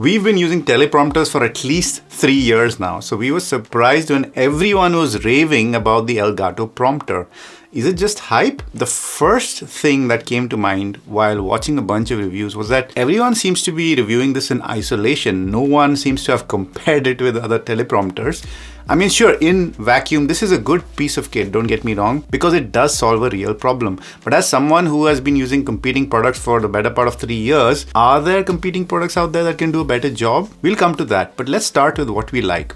We've been using teleprompters for at least 3 years now, so we were surprised when everyone was raving about the Elgato prompter. Is it just hype? The first thing that came to mind while watching a bunch of reviews was that everyone seems to be reviewing this in isolation. No one seems to have compared it with other teleprompters. I mean, sure, in vacuum, this is a good piece of kit, don't get me wrong, because it does solve a real problem. But as someone who has been using competing products for the better part of 3 years, are there competing products out there that can do a better job? We'll come to that, but let's start with what we like.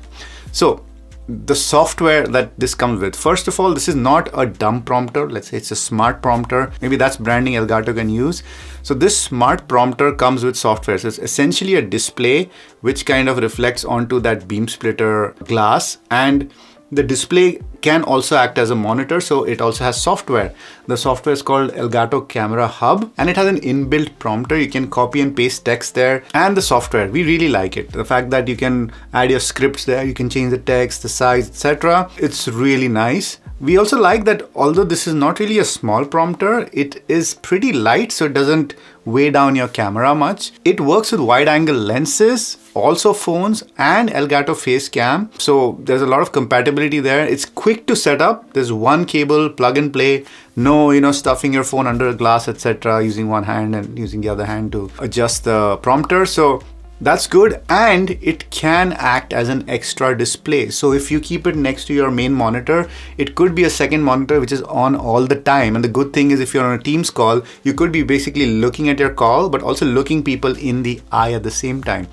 So, the software that this comes with. First of all, this is not a dumb prompter. Let's say it's a smart prompter. Maybe that's branding Elgato can use. So this smart prompter comes with software. So it's essentially a display which kind of reflects onto that beam splitter glass, and the display can also act as a monitor, so it also has software. The software is called Elgato Camera Hub, and it has an inbuilt prompter. You can copy and paste text there, and the software, we really like it. The fact that you can add your scripts there, you can change the text, the size, etc. It's really nice. We also like that although this is not really a small prompter, it is pretty light, so it doesn't weigh down your camera much. It works with wide angle lenses, also phones, and Elgato face cam. So there's a lot of compatibility there. It's quick to set up. There's one cable, plug and play. No, stuffing your phone under a glass, etc. using one hand and using the other hand to adjust the prompter. So that's good, and it can act as an extra display. So if you keep it next to your main monitor, it could be a second monitor which is on all the time. And the good thing is if you're on a Teams call, you could be basically looking at your call, but also looking people in the eye at the same time.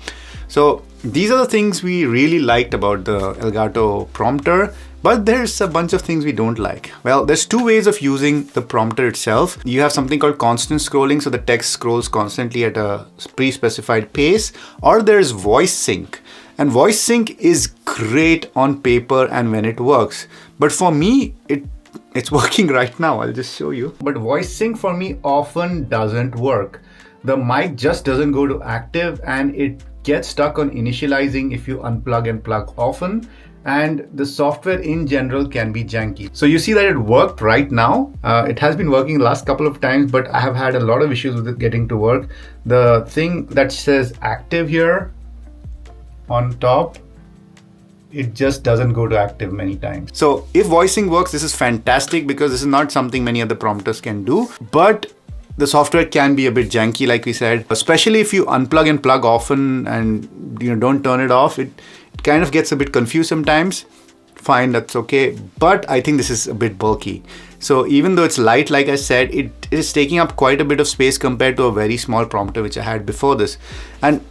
So these are the things we really liked about the Elgato prompter. But there's a bunch of things we don't like. Well, there's two ways of using the prompter itself. You have something called constant scrolling, so the text scrolls constantly at a pre-specified pace, or there's voice sync. And voice sync is great on paper and when it works. But for me, it's working right now. I'll just show you. But voice sync for me often doesn't work. The mic just doesn't go to active, and it gets stuck on initializing if you unplug and plug often. And the software in general can be janky. So you see that it worked right now. It has been working the last couple of times, but I have had a lot of issues with it getting to work. The thing that says active here on top, it just doesn't go to active many times. So if voicing works, this is fantastic because this is not something many other prompters can do. But the software can be a bit janky, like we said, especially if you unplug and plug often and don't turn it off. It kind of gets a bit confused sometimes. Fine, that's okay. But I think this is a bit bulky. So even though it's light, like I said, it is taking up quite a bit of space compared to a very small prompter which I had before this. And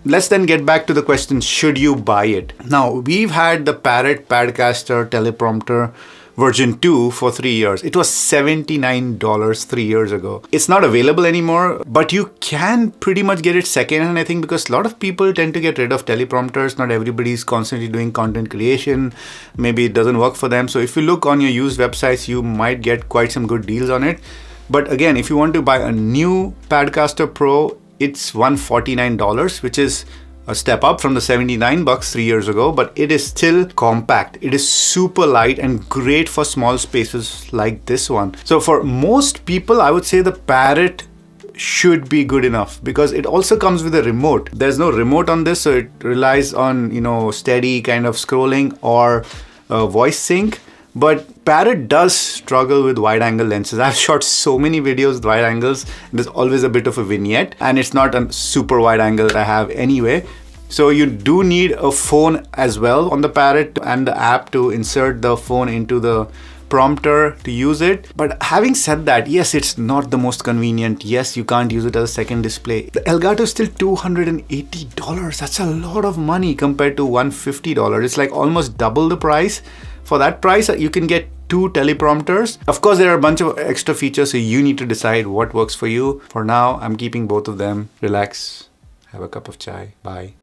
let's then get back to the question, should you buy it? Now, we've had the Parrot Padcaster teleprompter version 2 for 3 years. It was $79 3 years ago. It's not available anymore, but you can pretty much get it secondhand, I think, because a lot of people tend to get rid of teleprompters. Not everybody's constantly doing content creation. Maybe it doesn't work for them. So if you look on your used websites, you might get quite some good deals on it. But again, if you want to buy a new Padcaster Pro, it's $149, which is a step up from the $79 3 years ago, but it is still compact. It is super light and great for small spaces like this one. So for most people, I would say the Parrot should be good enough because it also comes with a remote. There's no remote on this, so it relies on, steady kind of scrolling or voice sync. But Parrot does struggle with wide angle lenses. I've shot so many videos with wide angles. There's always a bit of a vignette, and it's not a super wide angle that I have anyway. So you do need a phone as well on the Parrot and the app to insert the phone into the prompter to use it. But having said that, yes, it's not the most convenient. Yes, you can't use it as a second display. The Elgato is still $280. That's a lot of money compared to $150. It's like almost double the price. For that price, you can get 2 teleprompters. Of course, there are a bunch of extra features, so you need to decide what works for you. For now, I'm keeping both of them. Relax, have a cup of chai. Bye.